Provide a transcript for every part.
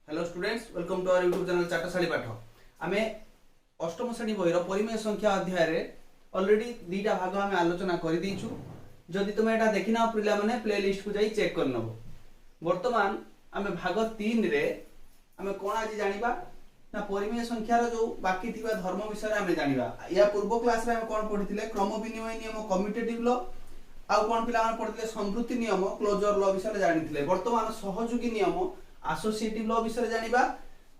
Hello students, welcome to our YouTube channel Chatashali Patha. आमे अष्टम श्रेणी बहिर परिमेय संख्या अध्याय रे ऑलरेडी दीटा भाग आमे आलोचना करि दिछु। जदि तुमे एटा देखिना पिला माने प्लेलिस्ट को जाई चेक कर नबो। वर्तमान आमे भाग 3 रे आमे कोन आज जानिबा ना परिमेय संख्या रो जो बाकी थिबा धर्म विषय आमे जानिबा। या पूर्व क्लास रे आमे कोन पढिथिले क्रम विनिमय नियम कम्यूटेटिव लॉ आ कोन पिला माने पढिथिले संवृत्ति नियम क्लोजर लॉ विषय जानिथिले। वर्तमान सहयोगी नियम एसोसिएटिव लॉ विषय जानिबा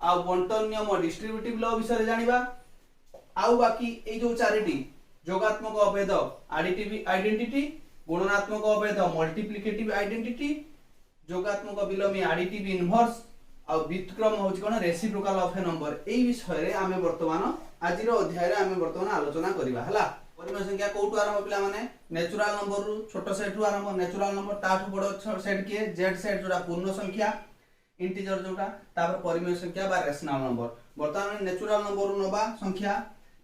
आ बंटन नियम डिस्ट्रीब्यूटिव लॉ विषय जानिबा। आ बाकी ए जो चारिटी जोगात्मक अभेद एडिटिव आइडेंटिटी, गुणनात्मक अभेद मल्टीप्लिकेटिव आइडेंटिटी, जोगात्मक विलोमी एडिटिव इनवर्स आ व्युत्क्रम होची कोन रेसिप्रोकल ऑफ ए नंबर। एई विषय रे आमे वर्तमान आजिरो अध्याय रे आमे वर्तमान आलोचना करिबा। हला परिमेय संख्या कोटु आरंभ पिला माने नेचुरल नंबर रु छोटो सेट रु आरंभ। नेचुरल नंबर ताठु बड़ सेट के जेड सेट जोडा पूर्ण संख्या इंटीजर जोटा तापर परिमेय संख्या बा रेशनल नंबर। वर्तमान नेचुरल नंबर नबा संख्या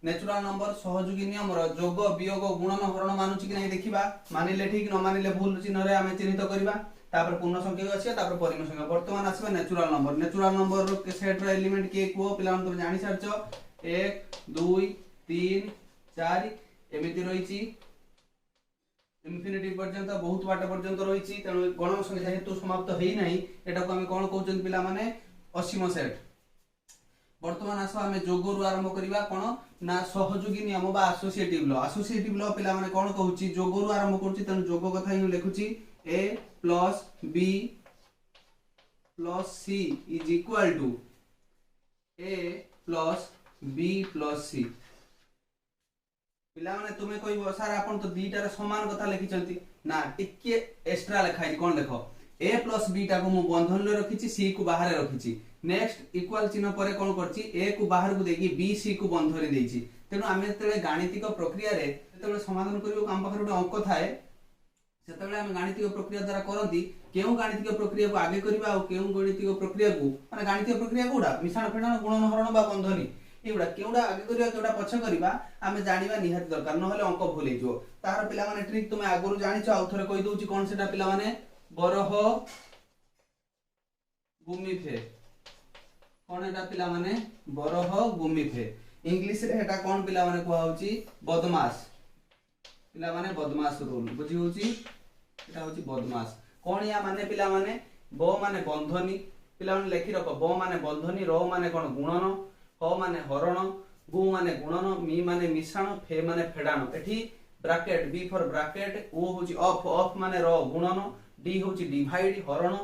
नेचुरल नंबर सहयोगी नियम रो जोग वियोग गुणन हरण मानुची कि नै देखिबा। मानिले ठीक न मानिले भूल चिन्ह रे आमे चिन्हित करिबा। तापर पूर्ण संख्या अछि तापर परिमेय संख्या। वर्तमान आसीबा नेचुरल नंबर। नेचुरल नंबर रो सेट रो एलिमेंट के को पिला तुम जानि सारछो 1 2 3 4 एमिति रहिछि इन्फिनिटी पर्यंत बहुत बाट पर्यंत रहिछि। तेनु गण संख्या हेतु समाप्त हेइ नाही। एटा को हम कोन कहउछन पिला माने असीम सेट। वर्तमान आसो हम जोग रु आरंभ करिबा कोन ना सहयोगी नियम बा एसोसिएटिव लॉ। एसोसिएटिव लॉ पिला माने कोन कहउछि जोग रु आरंभ करछि। तेनु जोग कथा ही लिखुछि a plus b plus c is equal to a plus b plus c। पिला माने तुमे कहबो सर आपण तो दीटार समान कथा लिखिचंती ना टिके एक्स्ट्रा लिखाई कोन देखो a plus b टा को मु बंधन ले रखिछि c को बाहर रखिछि। नेक्स्ट इक्वल चिन्ह परे कोन करछि a को बाहर को देकी b c को बंधन देछि। तेनु आमे तेले गाणितिक प्रक्रिया रे तेले समाधान करियो काम पाखर ଗୋଟେ अंक थाए सेतेबेले हम गाणितिक प्रक्रिया द्वारा करंती केउ गाणितिक प्रक्रिया को आगे करिबा आ केउ गणितिक प्रक्रिया को माने गाणितिक प्रक्रिया कोडा मिश्रण फेडन गुणन हरण बा बंधनी एउडा केउडा आगे करिया केउडा पछ करिबा आमे जानिबा निहात दरकार न होले अंक भूल हिजो। तार पिला माने ट्रिक तुमे आगरु जानिछो आ थरे कहि दोछि कोन सेटा पिला माने बरह गुमिफे कोन एटा पिला माने बरह गुमिफे। इंग्लिश रे एटा कोन पिला माने कोहा होछि बदमाश। पिला माने बदमाश रूल बुझी होछि एटा होछि बदमाश। कोन या माने पिला माने ब माने बंधनी पिला माने लेखि रखो ब माने बंधनी र माने कोन गुणन ह माने हरण गु माने गुणन मी माने मिश्रण फे माने फेडान। एठी bracket B for bracket O होछि ऑफ ऑफ माने र गुणन डी होछि डिवाइड हरण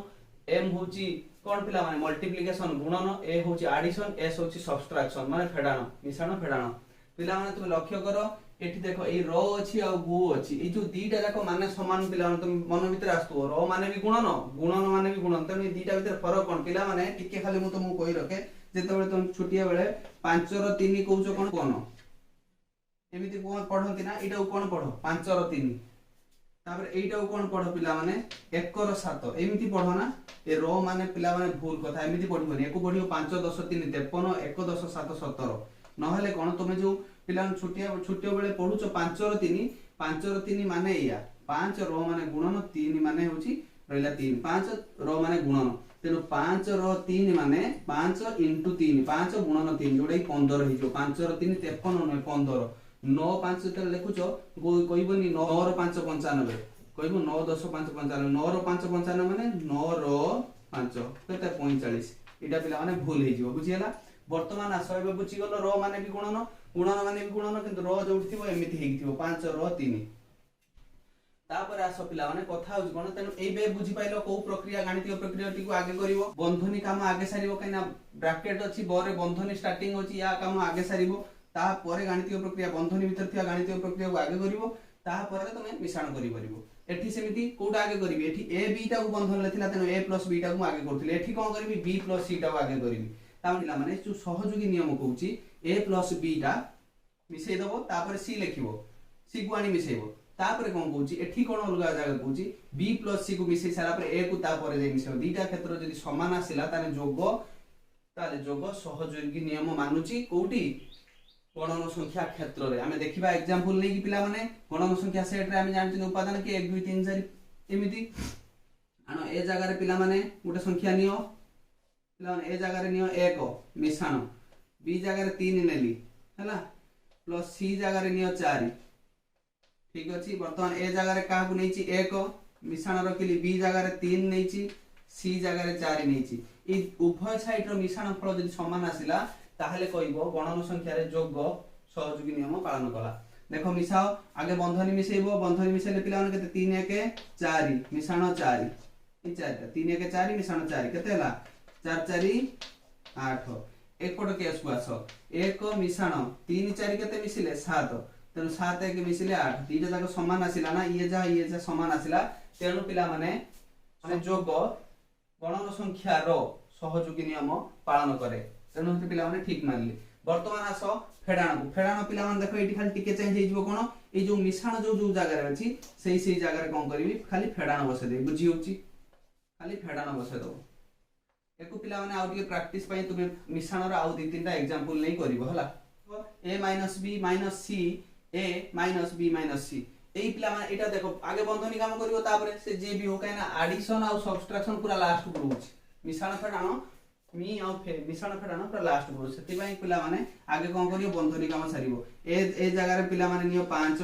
एम होछि कोन पिला माने मल्टीप्लिकेशन गुणन ए होछि एडिशन एस होछि सब्ट्रैक्शन माने फेडान मिश्रण फेडान। पिला माने तुम लक्ष्य करो एठी देखो ए रो अछि आ गु अछि ए जो दीटा जाको माने समान पिला माने तुम मन भीतर आस्तु रो माने भी गुणन गुणन माने भी गुणन। तने दीटा भीतर फरक कोन पिला माने टिके खाली मु तुमको कहि रखे जेतेबेले तुम छुटिया बेले 5 रो 3 कहउछो कोन कोन एमिति कोन पढंती ना एटा कोन पढो 5 रो 3 तापर एटा कोन पढो पिला माने 1 रो 7 एमिति पढो ना। ए रो माने पिला माने भूल कथा एमिति पढिबोनी एको पढियो 5 10 3 53 1 10 7 17 नहले कोन तुमे जो पिला छुटिया बेले पढुचो 5 रो 3 5 रो 3 माने या 5 रो माने गुणन 3 माने होची रहला 3 5 रो माने गुणन तेनु 5 रो 3 माने 5 into 3 5 गुणन 3 जोडै 15 हिजो 5 रो 3 53 नै 15 9 5 ते लेखुचो कहिबोनी 9 रो 5 95 कहिबो 9 10 5 95 9 रो 5 95 माने 9 रो 5 केते 45 एटा पिला माने भूल हिजो बुझियला। वर्तमान आसबे बुझी गलो रो माने भी गुणन गुणन माने भी गुणन किंतु रो जोउठी थिबो एमिति हेगिथिबो 5 रो 3 तापर आसो पिला माने कथा होज कोन तेनु एबे बुझी पाइलो को प्रक्रिया गाणितिक प्रक्रिया टिको आगे करिवो बंधनी काम आगे सारिवो कइना ब्रैकेट अछि बरे बंधनी स्टार्टिंग अछि या काम आगे सारिवो ता परे गाणितिक प्रक्रिया बंधनी भीतर थिया गाणितिक प्रक्रिया को आगे करिवो ता परे तमे मिश्रण करि परिवो। एठी सेमिति कोडा आगे करिवि एठी ए बी टा को बंधन लेथिला तेनु ए प्लस बी टा को आगे करथिले एठी कोन करिवि बी प्लस सी टा को आगे करिवि ता पिला माने जो सहयोगी नियम कहउची a plus b टा मिसै दबो तापर c लिखिबो c को आनी मिसैबो तापर कोन कहउची एठी कोन अलगा जागा कहउची b plus c को मिसै सारा पर a को तापर दे मिसैबो दीटा क्षेत्र जदि समान आसिला ताने जोग सहयोगी नियम मानुची कोउटी गणन संख्या क्षेत्र रे। आमे देखिबा एग्जांपल नै कि पिला माने गणन संख्या सेट रे आमे जानछि उपादान के 1 2 3 4 एमिति आनो ए जागा रे पिला माने गोटे संख्या नियो पिलाने ए जगह रे नियो 1 मिश्रण बी जगह रे 3 नेली हैला प्लस सी जगह रे नियो 4 ठीक अछि वर्तमान ए जगह रे काहू नैची 1 मिश्रण रखिली बी जगह रे 3 नैची सी जगह रे 4 नैची ई उभय साइड रो मिश्रण फल जदि समान आसिला ताहले कहइबो गणन संख्या रे योग सहयोगी नियम पालन कला देखो मिसाओ आगे बंधनी मिसेइबो बंधनी मिसेले पिला माने केते 3 1 4 मिश्रण 4 ई 4 3 1 4 मिश्रण 4 केते हला 4 4 8 एकोट केस को आसो 1 मिश्रण 3 4 केते मिसिले 7 तेनु 7 1 मिसिले 8 दीटा जाक समान आसिला ना ये जा समान आसिला तेनु पिला माने योग गणन संख्या रो सहयोगी नियम पालन करे तेनु पिला माने ठीक मानले वर्तमान आसो फेडाण पिला माने देखो एठी खाली टिके चेंज हेजिबो कोन ए जो मिश्रण जो जगह रे अछि सेही जगह रे कोन करबी खाली फेडाण बसे दे बुझी होची खाली फेडाण बसे दो एको पिला माने आउ टिके प्रैक्टिस पई तुमे मिश्रण रो आउ 2-3टा एग्जांपल नै करबो हला a b c a b c एई पिला माने एटा देखो आगे बंधनी काम करबो तापरे से जे भी हो काना एडिशन आ सब्ट्रैक्शन पूरा लास्ट को रहउची मिश्रण फेडाण मी आउ मिश्रण फेडाण पूरा लास्ट को सेति पई पिला माने आगे कोन करियो बंधनी काम सारिबो ए जगह रे पिला माने नियो 5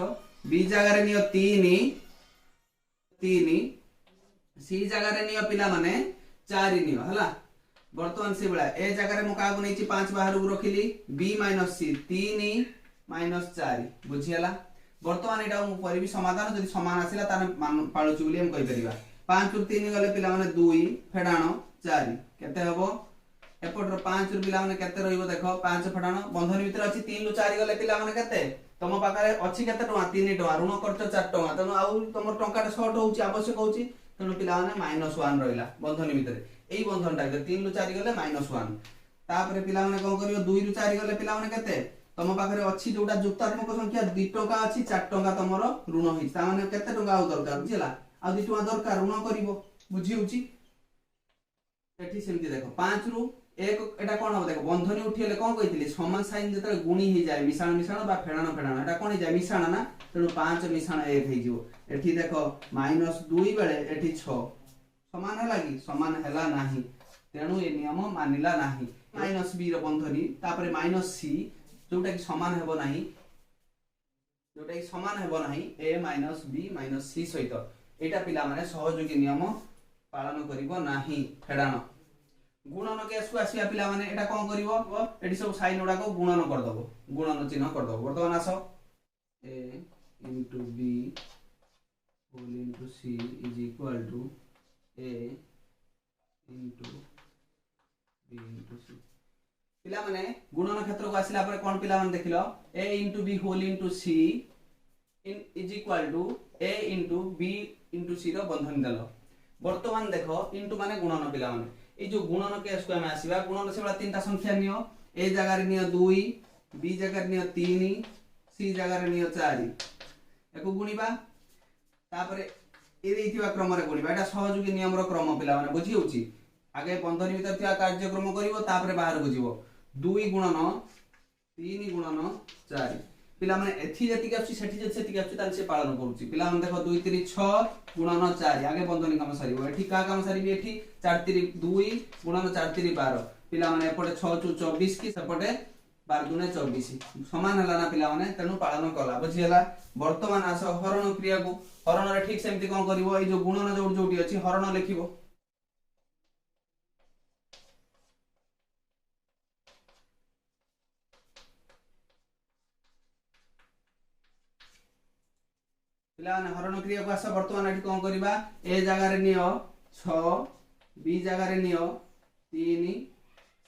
बी जगह रे नियो 3 सी जगह रे नियो पिला माने 4 नियो हला वर्तमान से बळा ए जगह रे मु कागु नैची 5 बाहर को रखिली b - c 3 - 4 बुझियाला वर्तमान एटा मु परिबी समाधान जदि समान आसिला ताने पाळुची बोली हम कहि परिबा 5 ରୁ 3 गले पिला माने 2 फेडाण 4 केते हबो एपट रो 5 ରୁ पिला माने केते रहिबो देखो 5 फेडाण बंधन भीतर अछि 3 ରୁ 4 गले पिला माने केते तम पाखरे अछि केते टका 3 टका ऋण खर्च 4 टका तनो आउ तमर टंकाटा शॉर्ट होउची आवश्यक होउची तनो पिला माने -1 रहिला बंधन भीतर एई बंधनटा 3 ରୁ 4 गले -1 तापरे पिला माने कोन करियो 2 ରୁ 4 गले पिला माने केते तम पाखरे अछि जोटा जुक्तात्मक संख्या 2 टका अछि 4 टका तमर ऋण होई ता माने केते टका आउ दरकार बुझिला आ 2 टका दरकार ऋण करिवो बुझी होउची एठी सेमति देखो 5 ରୁ 1 एटा कोन हो देखो बंधनी उठिले कोन कहितली समान साइन जते गुणी हे जाय मिश्रण बा फेडाण एटा कोन हे जाय मिश्रण ना तेनु 5 मिश्रण 1 हे जिवो एठी देखो -2 बेले एठी 6 समान है लागी समान हैला नाही तेनु ए नियम मानिला नाही -b रो बंधनी तापरे -c जोटा कि समान हेबो नाही a b c सहित एटा पिला माने सहयोगी नियम पालन करिवो नाही फेडाण गुणन केस को आसिया पिला माने एटा कोन करिवो एठी सब साइन उडा को गुणन कर दबो गुणन चिन्ह कर दबो वर्तमान आसो a * b * c = a * b * c पिला माने गुणन क्षेत्र को आसिला पर कोन पिला माने देखिलो a * b * c = a * b * c रो बंधन देलो वर्तमान देखो इनटू माने गुणन पिला माने ए जो गुणन केस को हम आसीबा गुणन से बला तीनटा संख्या नियो ए जगह रे नियो 2 बी जगह रे नियो 3 सी जगह रे नियो 4 एको गुणीबा तापरे ए देथिबा क्रम रे गुणीबा एटा सहयोगी नियम रो क्रम पिला माने बुझी होउची आगे बंधनी भीतर थिया कार्यक्रम करिवो तापरे बाहर को जीवो 2 गुणन 3 गुणन 4 पिला माने एथि जति के आछि सेठी जति सेति के आछि तान से पालन करूची पिला माने देखो 2 3 6 गुणन 4 आगे बंधनी काम सारिबो एठी का काम सारिबी एठी 4 3 2 गुणन 4 3 12 पिला माने एपटे 6 2 24 की सेपटे 12 2 24 समान हला ना पिला माने तेनु पालन कला बुझी हला वर्तमान आस हरण क्रिया को हरण रे ठीक सेमति कोन करिवो ए जो गुणन जोटी अछि हरण लिखिबो पिला ने हरण क्रिया को आस वर्तमान एठी कोन करबा ए जगह रे नियो 6 बी जगह रे नियो 3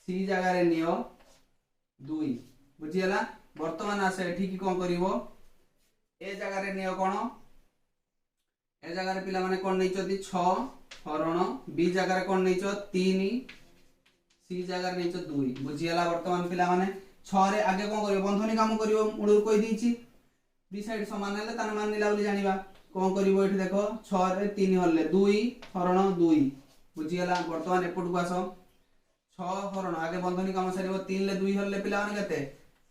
सी जगह रे नियो 2 बुझियला वर्तमान आस एठी की कोन करिवो ए जगह रे नियो कोन ए जगह रे पिला माने कोन नै चोदी 6 हरण बी जगह रे कोन नै चो 3 सी जगह रे नै चो 2 बुझियला वर्तमान पिला माने 6 रे आगे कोन करिवो बंधनी काम करिवो मुडुर कहि दिछि बी साइड समान हले ताने मान निला बोली जानिबा कोन करिवो एठी देखो 6 रे 3 हले 2 हरण 2 बुझियला वर्तमान एपट को आसो 6 हरण आगे बंधनी काम सारिवो 3 ले 2 हले पिला माने केते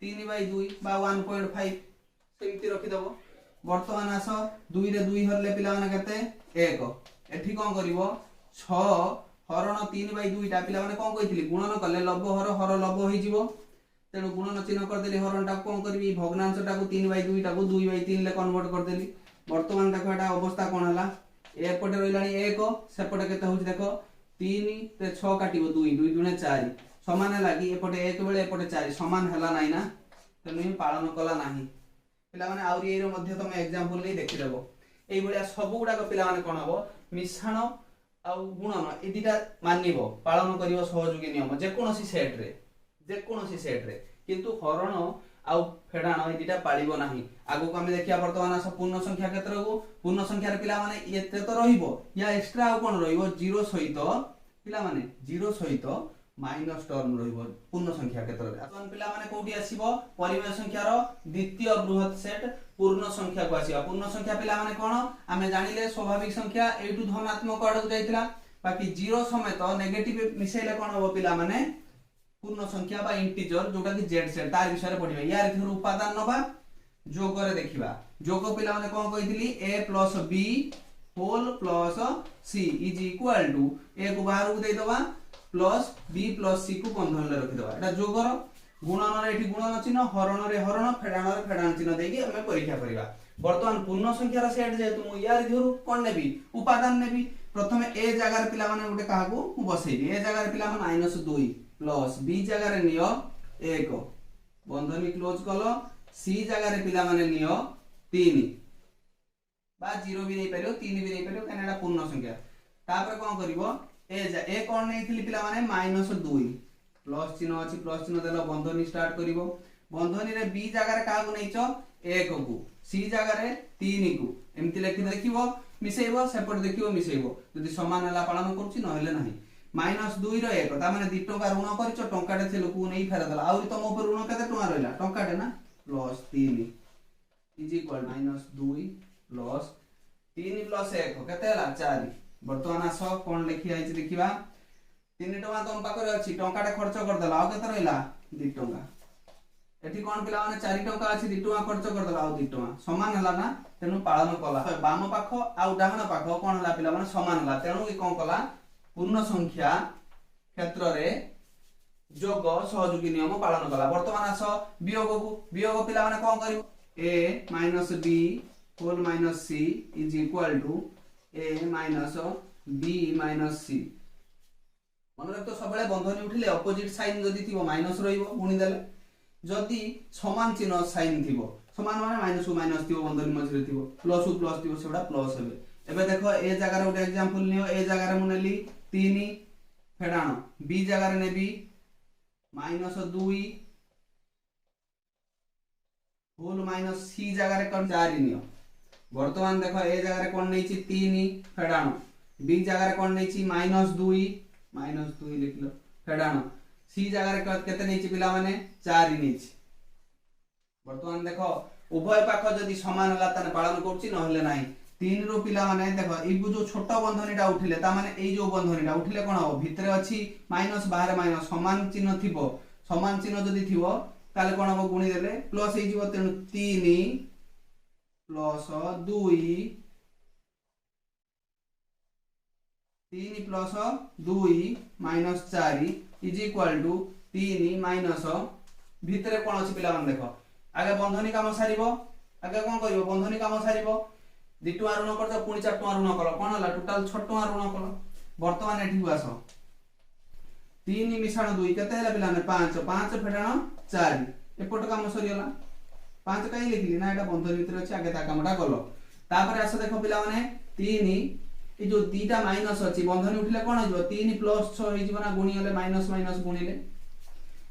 3/2 बा 1.5 सेमति रखि दबो वर्तमान आसो 2 रे 2 हले पिला माने केते 1 एठी कोन करिवो 6 हरण 3/2 पिला माने कोन कहितली गुणन कले लब्ध हर हर लब्ध होई जिवो तेणु गुणन चिन्ह कर देली हरण टा कोन करबी भग्नांश टा को 3/2 टा को 2/3 ले कन्वर्ट कर देली वर्तमान देखो एटा अवस्था कोन हला एपटे रहिलानी 1 सेपटे केते होची देखो 3 रे 6 काटिबो 2 2 दुने 4 समान है लागी एपटे 1 बेले एपटे 4 समान हला नाही ना तेणु ही पालन कला नाही पिला माने आउरी एरो मध्ये तमे एग्जांपल नै देखि देबो एई बलिया सब गुडा को पिला माने कोन हबो मिश्रण आउ गुणन ए दिटा मानिबो पालन करिवो सहयोगी नियम जे कोनोसी सेट रे किंतु हरण आउ फेडाण ए दिटा पालिबो नाही आगु को हम देखिया वर्तमान पूर्ण संख्या क्षेत्र को पूर्ण संख्या रे पिला माने एते तो रहिबो या एक्स्ट्रा आउ कोन रहिबो 0 सहित पिला माने 0 सहित माइनस टर्म रहिबो पूर्ण संख्या क्षेत्र रे अपन पिला माने कोठी आसीबो परिमेय संख्या रो द्वितीय बृहत सेट पूर्ण संख्या को आसीबा पूर्ण संख्या पिला माने कोन हमें जानिले स्वाभाविक संख्या एटू धनात्मक आड़ को जाइतिला बाकी 0 समेत नेगेटिव मिसेले कोन हो पिला माने पूर्ण संख्या बा इंटीजर जोटा कि z सेट तार विषय रे पढिबा यार एथर उपादान नबा जोग रे देखिबा जोग पिला माने कोन कहितली a + b whole plus c is equal to a को बाहर को दे दबा प्लस b + c को बंधन ले रखि दबा एटा जोगर गुणन रे एठी गुणन चिन्ह हरण रे हरण फेडाण रे फेडाण चिन्ह देकी हमें परीक्षा करिबा वर्तमान पूर्ण संख्या रा सेट जे तुम यार एथर कोन नेबी उपादान नेबी प्रथमे a जगह रे पिला माने गोटे काहा को बसेबी a जगह रे पिला माने -2 प्लस b जगह रे नियो 1 बंधनी क्लोज कलो c जगह रे पिला माने नियो 3 बा 0 भी नहीं परियो 3 भी नहीं परियो कनेडा पूर्ण संख्या तापर कोन करबो ए कोन नैथिली पिला माने -2 प्लस चिन्ह अछि प्लस चिन्ह देलो बंधनी स्टार्ट करिवो बंधनी रे b जगह रे का को नैचो 1 को c जगह रे 3 को एमति लिखि देखिवो मिसेइबो सेपट देखिवो मिसेइबो यदि समान हला पालन करछि नहेले नाही -2 रो 1 ता माने 2 टका ऋण करछो टंकाटे थेलो को नै फेरा दला आउरी तम ऊपर ऋण केते टका रहला टंकाटे ना plus 3 is equal -2 plus 3 plus 1 केते हला 4 वर्तमान आस कोन लिखि आइछि देखिबा 3 टका तम पाखरे अछि टंकाटे खर्च कर दला आ केते रहला 2 टका एठी कोन पिला माने 4 टका अछि 2 टका खर्च कर दला आ 2 टका समान हला ना तेनु पालन कला बाम पाख आ डाहण पाख कोन हला पिला माने समान हला तेनु कि कोन कला पूर्ण संख्या क्षेत्र रे जोग सहयोगी नियम पालन कला वर्तमान आस वियोग पिला माने कोन करिवो a - b whole -c is equal to a - b - c मन रख तो सबले बंधनी उठिले अपोजिट साइन जदी थिबो माइनस रहिबो गुणी देले जदी समान चिन्ह साइन थिबो समान माने माइनस को माइनस थिबो बंधनी मझरे थिबो प्लस को प्लस थिबो सेडा प्लस हेबे एबे देखो ए जगह रे उटे एग्जांपल नियो ए जगह रे मुनेली 3 फेडाण b जगह रे नेबी -2 होल -c जगह रे कोन 4 नियो वर्तमान देखो ए जगह रे कोन नैछि 3 फेडाण b जगह रे कोन नैछि -2 लिखलो फेडाण c जगह रे केते नैछि पिला माने 4 नैछि वर्तमान देखो उभय पाख जदी समान हला तने पालन करछि नहले नाही 3 रो पिला माने देखो ई जो छोट बंधनीटा उठिले ता माने ए जो बंधनीटा उठिले कोन हो भितरे अछि माइनस बाहर माइनस समान चिन्ह थिबो समान चिन्ह जदी थिबो ताले कोन हो गुणी देले प्लस हे जिवो तेनु 3 plus 2 3 plus 2 minus 4 is equal to 3 minus भितरे कोन अछि पिला मान देखो आगे बंधनी काम सारिबो आगे कोन करिवो बंधनी काम सारिबो 2 टका ऋण करछ पुनी 4 टका ऋण कलो कोन हला टोटल 6 टका ऋण कलो वर्तमान एठी आस 3 मिश्रण 2 केते हला पिला ने 5 5 फेडाण 4 एपट काम सरी हला 5 काई लिखली ना एटा बंधनी भितर अछि आगे ता कामटा कलो तापर आस देखो पिला माने 3 ए जो दीटा माइनस अछि बंधनी उठिले कोन हो 3 प्लस 6 हे जीवना गुणी हले माइनस माइनस गुणिले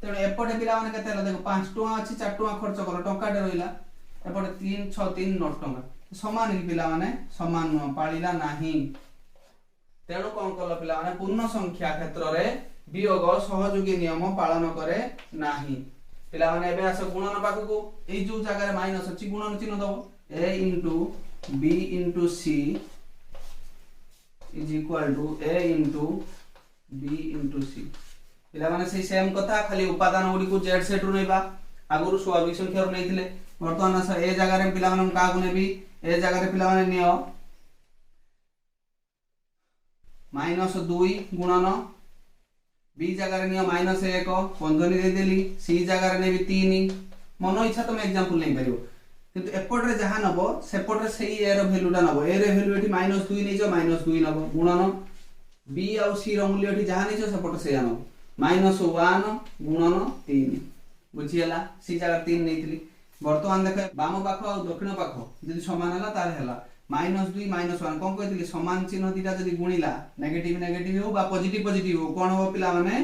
तेणु एपटे पिला माने केते हला देखो 5 टका अछि 4 टका खर्च कलो टकाटे रहिला एपटे 3 6 3 9 टका समान ही पिला माने समान न पालिला नाही तेणु कोन कलो पिला माने पूर्ण संख्या क्षेत्र रे वियोग सहयोगी नियम पालन करे नाही पिला माने एबे आस गुणन पाख को ए जो जगह रे माइनस अछि गुणन चिन्ह दबो a * b * c is equal to a * b * c पिला माने से सेम कथा खाली उपादान गुडी को z सेट रु नेबा आगुरु स्वाभाविक संख्या रु नेथिले वर्तमान आस ए जगह रे पिला माने का को नेबी ए जगह रे पिला माने नियो -2 गुणन बी जगह रे नियो -1 बंधनी दे देली सी जगह रे नेबी 3 मन इच्छा तुम एग्जांपल नै परियो किंतु एपट रे जहां नबो सेपट रे सेही ए रो वैल्यूटा नबो ए रे वैल्यू एठी -2 नै जो -2 नबो गुणन बी आ सी रो मूल्य एठी जहां नै जो सेपट से आनो -1 गुणन 3 बुझियला सी जगह 3 नैथिली वर्तमान देख बाम पाख आ दक्षिण पाख जदि समान हला तार हला -2 -1 कोन कहतिली समान चिन्ह दिटा जदि गुणिला नेगेटिव नेगेटिव हो बा पॉजिटिव पॉजिटिव हो कोन हो पिला माने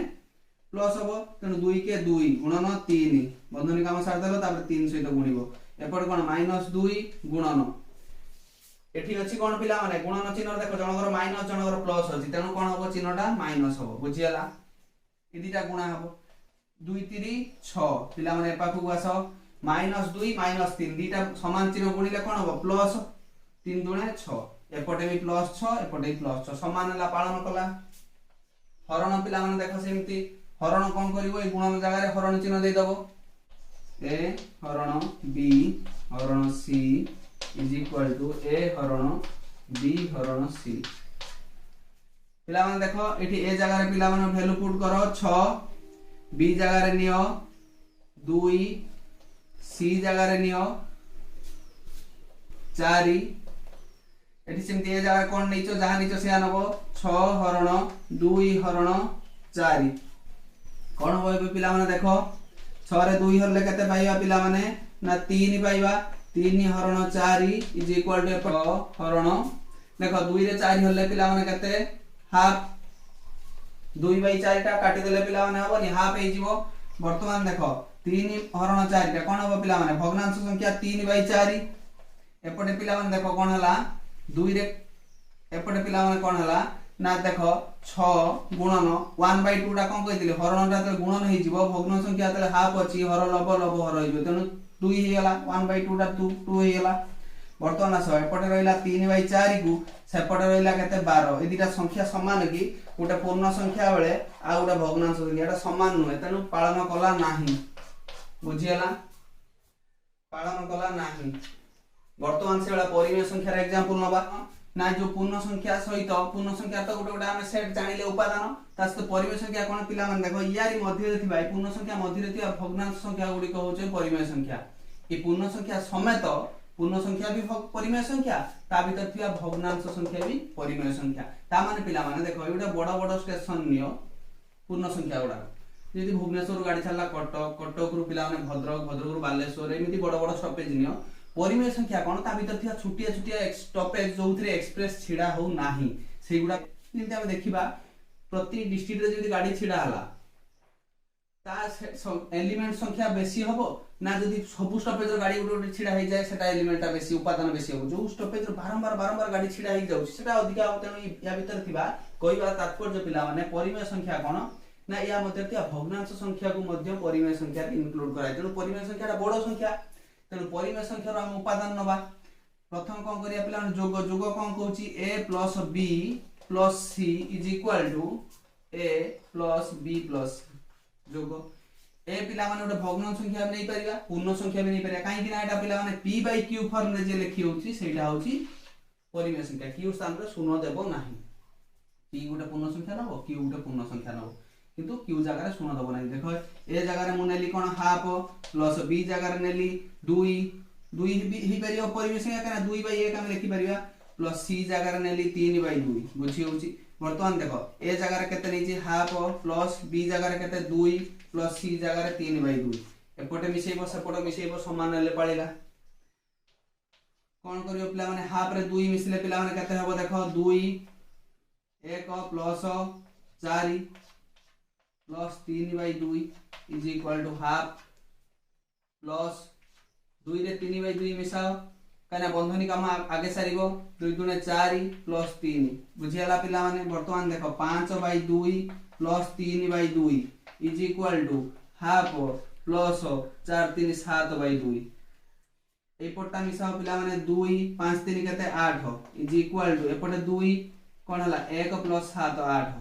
प्लस हो तेनु 2 के 2 गुणन 3 बंधनी काम सार देलो तापर 3 सहित गुणिबो एपट कोन -2 गुणन एठी अछि कोन पिला माने गुणन चिन्ह देखो जनकर माइनस जनकर प्लस अछि तेनु कोन हो चिन्हटा माइनस हो बुझियला इ दिटा गुणा हो 2 3 6 पिला माने पाखु आसो -2 -3 दिटा समान चिन्ह गुणिले कोन हो प्लस 3 दुणे 6 एपटे भी +6 एपटे भी +6 समान हला पालन कला हरण पिला माने देखो सेमती हरण कोन करिवो ए गुणन जगह रे हरण चिन्ह दे दबो a हरण b हरण c = a हरण b हरण c पिला माने देखो एठी ए जगह रे पिला माने वैल्यू पुट करो 6 b जगह रे नियो 2 c जगह रे नियो 4 एठी सेमती ए जगह कोन नैचो जहां नैचो से आनबो 6 हरण 2 हरण 4 कोन होय पिला माने देखो 6 रे 2 हरले केते पाइबा पिला माने ना 3 पाइबा 3 हरण 4 = हरण देखो 2 रे 4 हरले पिला माने केते हाफ 2/4 टा काटी देले पिला माने हबो नि हाफ हे जिवो वर्तमान देखो 3 हरण 4 टा कोन हबो पिला माने भग्नांश संख्या 3/4 एपटे पिला माने देखो कोन हला 2 रे एपटे पिला माने कोन हला ना देखो 6 गुणन 1/2 टा कोन कहितले हरणटा त गुणन हे जिवो भग्न संख्या त हाफ अछि हर लब लब हर हे जिवो तेनु 2 हे गेला 1/2 टा 2 हे गेला वर्तमान आस एपटे रहला 3/4 को सेपटे रहला केते 12 ए दिटा संख्या समान कि गोटे पूर्ण संख्या बेले आ गोटे भग्नांश संख्या एटा समान नुहे तेनु पालन कला नाही बुझियला पालन कला नाही वर्तमान से वाला परिमेय संख्या रे एग्जांपल नबा ना जो पूर्ण संख्या सहित पूर्ण संख्या तो गोटे गोटे हम सेट जानिले उपादान तास तो परिमेय संख्या कोन पिला मन देखो यारी मध्य रे थिबा पूर्ण संख्या मध्य रे थिबा भग्नांश संख्या गुडी को होचे परिमेय संख्या ई पूर्ण संख्या समेत पूर्ण संख्या भी परिमेय संख्या ता भीतर थिबा भग्नांश संख्या भी परिमेय संख्या ता माने पिला माने देखो एटा बड़ बड़ स्टेशन नियो पूर्ण संख्या गुडा यदि भुवनेश्वर गाड़ी छला कटक कटक रु पिला माने भद्रक भद्रक रु बालेश्वर एमिति बड़ बड़ स्टॉपेज नियो परिमेय संख्या कोन ता भीतर थिया छुटिया छुटिया स्टॉपेज जोथरे एक्सप्रेस छिडा हो नाही सेगुडा जेंति हम देखिबा प्रति डिस्ट्रिक्ट रे जदि गाड़ी छिडा हला ता एलिमेंट संख्या बेसी हबो ना जदि सब स्टॉपेज रो गाड़ी गुडो छिडा हे जाय सेटा एलिमेंटटा बेसी उपादान बेसी हबो जो स्टॉपेज रो बारंबार गाड़ी छिडा हे जाउ सेटा अधिका हो तेनो या भीतर थिबा कहिबा तात्पर्य पिला माने परिमेय संख्या कोन ना या मध्य थिया भग्नांश संख्या को मध्य परिमेय संख्या रे इंक्लूड कराय तेनो परिमेय संख्याटा बड़ संख्या तेनु परिमेय संख्या हम उपादान नबा प्रथम कोन करिया पिला जोग जोग कोन कहूची a + b + c = a + b + जोग ए पिला माने ओटे भग्नांश संख्या नै परिबा पूर्ण संख्या भी नै परिबा काहे कि ना एटा पिला माने p/q फॉर्म रे जे लिखि होची सेटा होची परिमेय संख्या q स्थान रे शून्य देबो नाही p गोटे पूर्ण संख्या नबो q गोटे पूर्ण संख्या नबो किंतु q जगह रे शून्य देबो नाही देखो ए जगह रे मु नेली कोन हाफ प्लस b जगह रे नेली 2 ही परियो परिमेय संख्या कना 2/1 हम लिखि परिबा प्लस c जगह रे नेली 3/2 बुझी होची वर्तमान देखो ए जगह रे केते नै छी हाफ प्लस b जगह रे केते 2 प्लस c जगह रे 3/2 एपटे मिसेइबो सेपटे मिसेइबो समान ले पाळिला कोन करियो पिला माने हाफ रे 2 मिसले पिला माने केते हबो देखो 2 1 प्लस 4 प्लस 3/2 = हाफ प्लस 2 रे 3/2 मिसाओ कना बंधनी काम आगे सारिबो 2 दुने 4 प्लस 3 बुझियाला पिला माने वर्तमान देखो 5/2 प्लस 3/2 = हाफ प्लस 4 3 7/2 ए पट्टा मिसाओ पिला माने 2 5 3 केते 8 = एपटे 2 कोन हला 1 प्लस 7 8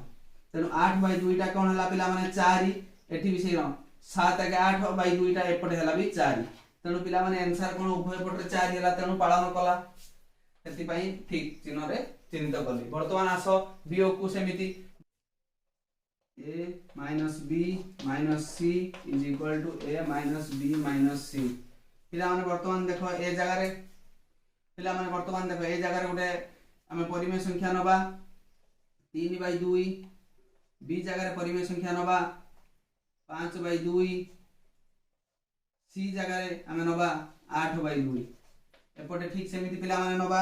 तेनु 8/2 टा कोन हला पिला माने 4 एठी भी सेम 7 के 8/2 टा एपटे हला भी 4 तेनु पिला माने आंसर कोन उभय पटरे 4 हला तेनु पालन कला ସେଥିପାଇଁ ଠିକ ଚିହ୍ନରେ ଚିହ୍ନିତ କଲି। ବର୍ତ୍ତମାନ ଆସ ବିୟୋଗ କୁ ସେମିତି a minus b minus c is equal to a minus b minus c। ପିଲାମାନେ ବର୍ତ୍ତମାନ ଦେଖ ଏ ଜାଗାରେ ଗୋଟେ ଆମେ ପରିମେୟ ସଂଖ୍ୟା नबा 3/2, b ଜାଗାରେ ପରିମେୟ ସଂଖ୍ୟା नबा 5/2, c ଜାଗାରେ ଆମେ नबा 8/2। एपटे ठीक सेमिति पिलामाने नबा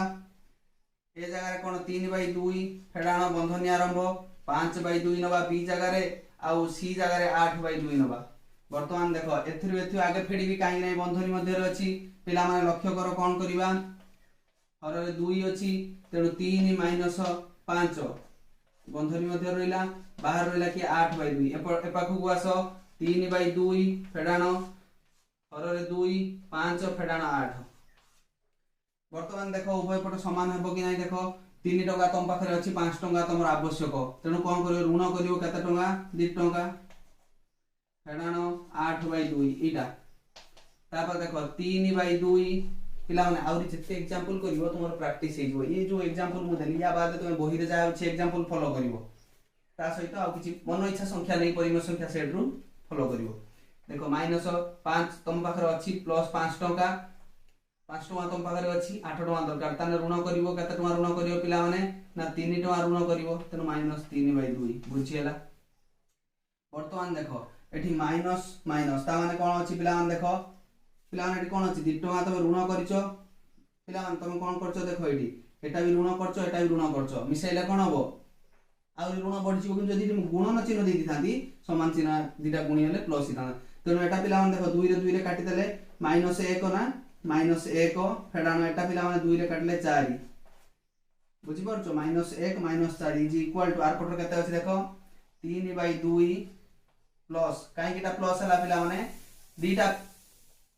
ए जगह कोन 3/2 फेडाण बंधनी आरंभ 5/2 नबा बी जगह रे आउ सी जगह रे 8/2 नबा। वर्तमान देखो एथि आगे फेडीबी काहे नै बंधनी मध्ये रे अछि पिलामाने लक्ष्य करो कोन करिबा हर रे 2 अछि तेनु 3 - 5 बंधनी मध्ये रहिला बाहर रहिला कि 8/2 एपाखु आस 3/2 फेडाण हर रे 2 5 फेडाण 8। वर्तमान देखो उभय पट समान हेबो कि नै देखो 3 टका तम पाखरे अछि 5 टका तमर आवश्यक तेनु कोन करियो ऋण करियो केते टका 2 टका फेडाण 8/2 इटा। तापर देखो 3/2 पिला माने आउरी जते एग्जांपल करिवो तुमर प्रैक्टिस हेजो। ये जो एग्जांपल मु देली या बाद तुम बही रे जा अछि एग्जांपल फॉलो करिवो ता सहित आ किछि मन इच्छा संख्या नै परिमेय संख्या सेट रु फॉलो करिवो। देखो -5 तम पाखरे अछि प्लस 5 टका 5 टका तम पाखरे अछि 8 टका दरकार ताने ऋण करिवो केते टका ऋण करिवो पिला माने ना 3 टका ऋण करिवो तेनु -3/2 बुझियला। वर्तमान देखो एठी माइनस माइनस ता माने कोन अछि पिला माने देखो पिला माने एठी कोन अछि 2 टका तमे ऋण करिचो पिला माने तमे कोन करचो देखो एठी एटा भी ऋण करचो एटा भी ऋण करचो मिसाइले कोन हबो आ ऋण बढ़ि छिबो कि जदी गुणन चिन्ह देइ दिथांती समान चिन्ह दिटा गुणी हेले प्लस हिता तेनु एटा पिला माने देखो 2 रे 2 रे काटि देले -1 ना -1 फेडाण एटा पिला माने 2 रे काटले 4 बुझि परचो -1 - 4 इज इक्वल टू आर पटर केते अछि देखो 3/2 प्लस काहे किटा प्लस हला पिला माने दीटा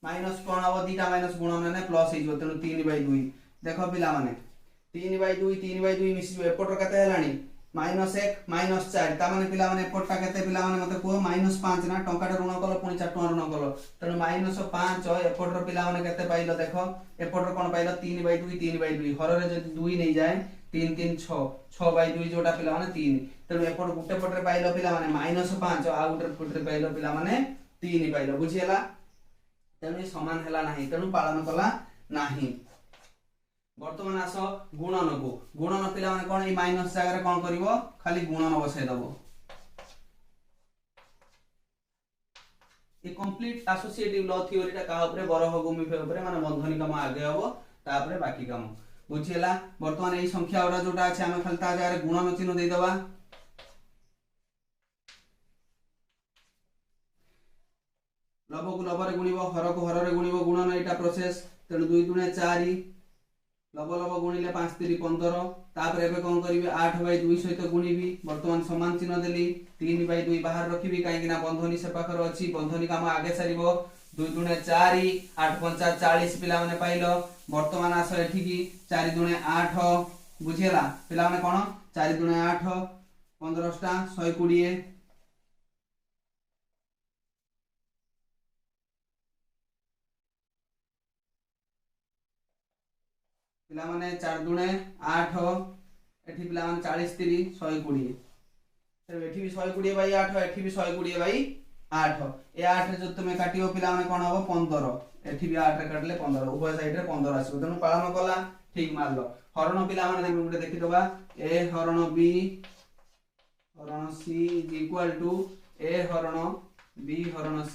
माइनस कोन हबो दीटा माइनस गुणन ने प्लस हिजो तेनु 3/2 देखो पिला माने 3/2 मिसिजो एपटर केते हलानी -1 - 4 ता माने पिला माने एपटटा केते पिला माने मते को -5 ना टंकाटा ऋण कलो पुनी 4 टका ऋण कलो तेनु -5 एपटर पिला माने केते पाइलो देखो एपटर कोन पाइलो 3/2 हर रे जदी 2 नै जाय 3 3 6 6/2 जोटा पिला माने 3 तेनु एपट गुटे पटरे पाइलो पिला माने -5 आ गुटे पटरे पाइलो पिला माने 3 पाइलो बुझियला। तेनु समान हला नाही तेनु पालन कला नाही। वर्तमान आस गुणन को गुणन पिला माने कोन ई माइनस जगह रे कोन करिवो खाली गुणन बसाइ दबो ए कंप्लीट एसोसिएटिव लॉ थ्योरी ता का ऊपर बरह भूमि पे ऊपर माने बंधनी काम आगे हबो तापरे बाकी काम बुझियला। वर्तमान एई संख्या ओरा जोटा अछि हम खाली ता जगह रे गुणन चिन्ह देइ दबा लब को लब रे गुणिबो हर को हर रे गुणिबो गुणन एटा प्रोसेस तेनु 2 दुने 4 लब लब गुणिले 5 3 15 तापर एबे कोन करिवे 8/2 सहित गुणिबी वर्तमान समान चिन्ह देली 3/2 बाहर रखिबी काहे कि ना बंधनी से पाखर अछि बंधनी काम आगे सारिबो 2 दुने 4 8 5 40 पिला माने पाइलो। वर्तमान आस एठी की 4 दुने 8 बुझियला पिला माने कोन 4 दुने 8 15 टा 120 पिला माने 4 दुने 8 एठी पिला माने 40 3 120 तो एठी भी 120/8 एठी भी 120/8 ए 8 जो तुमे काटियो पिला माने कोन हबो 15 एठी भी 8 रे काटले 15 उभय साइड रे 15 आसीबो तेनु पालन कला ठीक मारलो। हरण पिला माने हम गुटे देखि दबा a हरण b हरण c is equal to a हरण b हरण c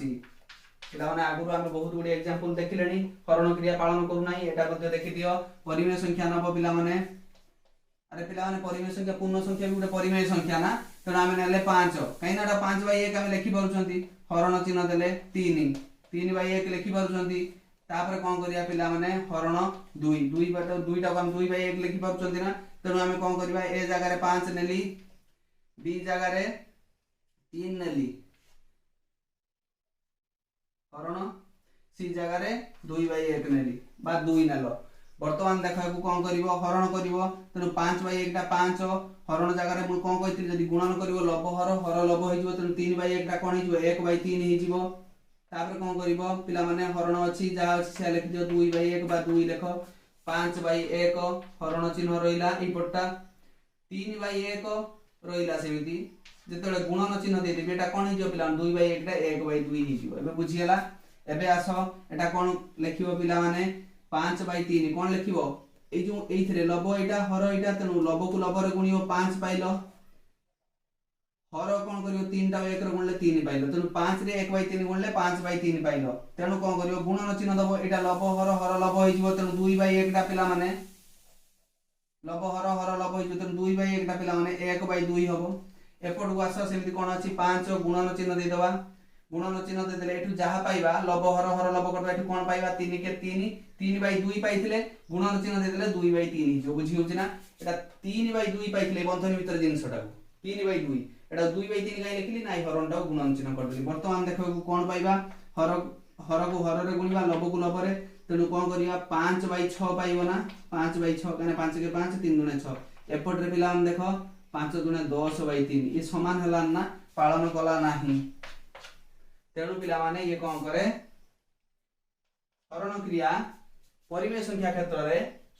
पिला माने आगुरु हम बहुत गुडी एग्जांपल देखिलेनी हरण क्रिया पालन करू नाही एटा मध्ये देखि दियो परिमेय संख्या नबो पिला माने अरे पिला माने परिमेय संख्या पूर्ण संख्या भी गुटे परिमेय संख्या ना तेनु आमे नेले 5 काइना 5/1 आमे लिखि पारुचंती हरण चिन्ह देले 3/1 लिखि पारुचंती तापर कोन करिया पिला माने हरण 2 बाटो 2 टा हम 2/1 लिखि पारुचंती ना तेनु आमे कोन करिबा ए जगह रे 5 नेली बी जगह रे 3 नेली हरण सी जगह रे 2/1 नेली बा 2 नेलो। वर्तमान देखा को कोन करिवो हरण करिवो तेनु 5/1 टा 5 हरण जगह रे मु कोन कहितली जदी गुणन करिवो लब हर लब होइजो तेनु 3/1 टा कोन हिजो 1/3 हिजिवो तापर कोन करिवो पिला माने हरण अछि जा अछि से लिखि दियो 2/1 बा 2 लेखो 5/1 हरण चिन्ह रहिला एई पट्टा 3/1 रहिला सेमिति जेतले गुणन चिन्ह दे देबे एटा कोन हिजो पिला 2/1 टा 1/2 हिजो एबे बुझी गेला एबे आसो एटा कोन लिखिबो पिला माने 5/3 कोन लिखिबो ए जो एइथरे लब एटा हर एटा तेनु लब को लब रे गुणियो 5 पाइलो हर कोन करियो 3 टा 1 रे गुणले 3 पाइलो तेनु 5 रे 1/3 गुणले 5/3 पाइलो तेनु कोन करियो गुणन चिन्ह दबो एटा लब हर लब होइजिवो तेनु 2/1 टा पिला माने लब हर लब होइजिवो तेनु 2/1 टा पिला माने 1/2 हबो एपट को आसो सेमिति कोन अछि 5 गुणन चिन्ह दे दबा गुणन चिन्ह दे देले एठु जहा पाइबा लब हर लब करबा एठु कोन पाइबा 3 के 3 3/2 पाइथिले गुणन चिन्ह दे देले 2/3 जो बुझी होछि ना एटा 3/2 पाइथिले बंधन भीतर जिंसटा को 3/2 एटा 2/3 गाय लिखली नाइ हरणटा गुणन चिन्ह कर देली वर्तमान देखो कोन पाइबा हर को हर रे गुणिबा लब को लब रे तेनु कोन करिया 5/6 पाइबो ना 5/6 कने 5 के 5 3 दुने 6 एपट रे पिला हम देखो 5 दुने 10/3 ये समान हला ना पालन कला नाही तेणु पिला माने ये कौन करे हरण क्रिया परिमेय संख्या क्षेत्र रे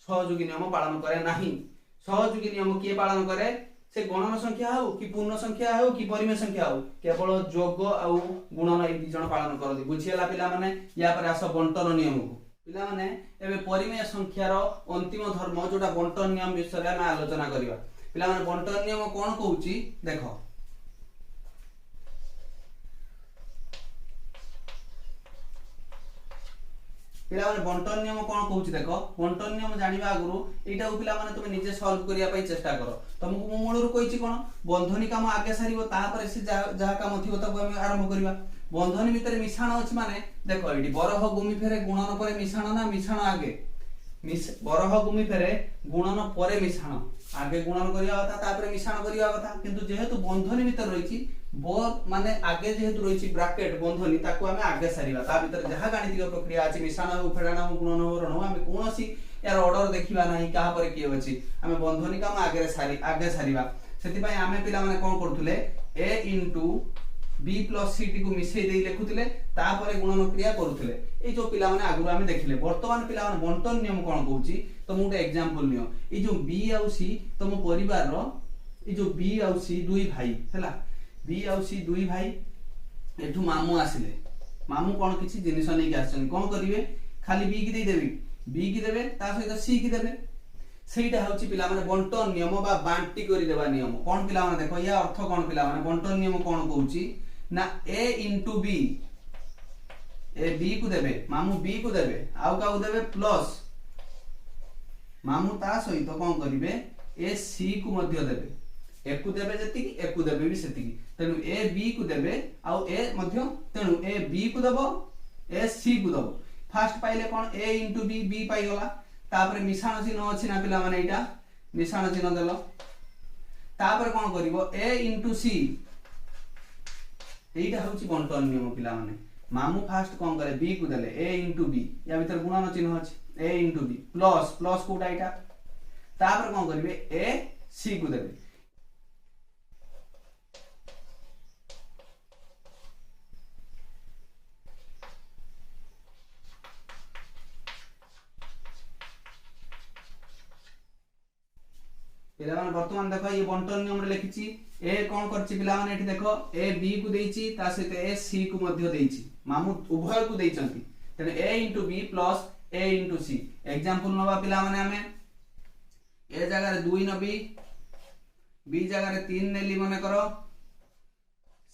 सहयोगी नियम पालन करे नाही सहयोगी नियम किए पालन करे से गणन संख्या हो कि पूर्ण संख्या हो कि परिमेय संख्या हो केवल जोग आ गुणन ए दी जण पालन करदी बुझियला पिला माने या पर आस बंटन नियम को पिला माने एबे परिमेय संख्या रो अंतिम धर्म जोटा बंटन नियम विषय में आलोचना करिवा पिला माने बंटन नियम कोन कहूची देखो पिला माने बंटन नियम कोन कहूची देखो बंटन नियम जानिबा आगुरु एटा पिला माने तुमे निजे सॉल्व करिया पई चेष्टा करो तुमको मु मूलरु कहिची कोन बंधनी काम आगे सारिबो ता पर से जहा काम थिबो तब हम आरंभ करिबा बंधनी भीतर मिश्रण अछि माने देखो एडी बरह गुमी फेरे गुणन परे मिश्रण ना मिश्रण आगे बरह गुमी फेरे गुणन परे मिश्रण आगे गुणन करिया कथा तापर मिश्रण करिया कथा किंतु जेहेतु बंधनी भीतर रहिची ब माने आगे जेहेतु रहिची ब्रैकेट बंधनी ताको हमें आगे सारिबा ता भीतर जहा गाणितिक प्रक्रिया अछि मिश्रण हो फेडाना हो गुणन हो रण हमें कोनोसी यार ऑर्डर देखिबा नाही कहा पर की अछि हमें बंधनी काम आगे सारिबा सेति पय हमें पिला माने कोन करथुले a * b + c टी को मिसै देई लेखुथिले तापर गुणन क्रिया करूथिले ए जो पिला माने आगु हमें देखिले वर्तमान पिला माने बंटन नियम कोन कहूची तो मुटे एग्जांपल नियो ए जो b आ c तम परिवार रो ए जो b आ c दुई भाई हैला b आ c दुई भाई एठु मामू आसिले मामू कोन किछि जिनिस नै के आछन कोन करिवे खाली b की देई देबी b की देबे ता सहित c की देबे सेटा होची पिला माने बंटन नियम बा बांटी करि देबा नियम कोन पिला माने देखो या अर्थ कोन पिला माने बंटन नियम कोन कहूची ना a * b ए b को देबे मामू b को देबे आउ का को देबे प्लस मामू ता सहित कोन करिवे ए c को मध्य देबे ए को देबे जति की ए को देबे भी सेति की तेनु ए b को देबे आउ ए मध्य तेनु ए b को देबो ए c को देबो फर्स्ट पाइले कोन a * b b पाइ गला तापर मिश्रण चिन्ह अछि ना पिला माने एटा मिश्रण चिन्ह देलो तापर कोन करिवो a * c एटा होची बंटन नियम पिला माने मामू फर्स्ट कोन करे b को देले a * b या भीतर गुणन चिन्ह अछि a * b प्लस कोटा एटा तापर कोन करिवे a c को देबे पिला माने वर्तमान देखो ये बंटन नियम रे लिखिची ए कोन करछि पिला माने एठी देखो ए b को देइची ता सहित ए c को मध्य देइची मामू उभय को देइचंती तने a * b plus a * c example नबा पिला माने हमें ए जगह रे 2 नबी b जगह रे 3 नेली माने करो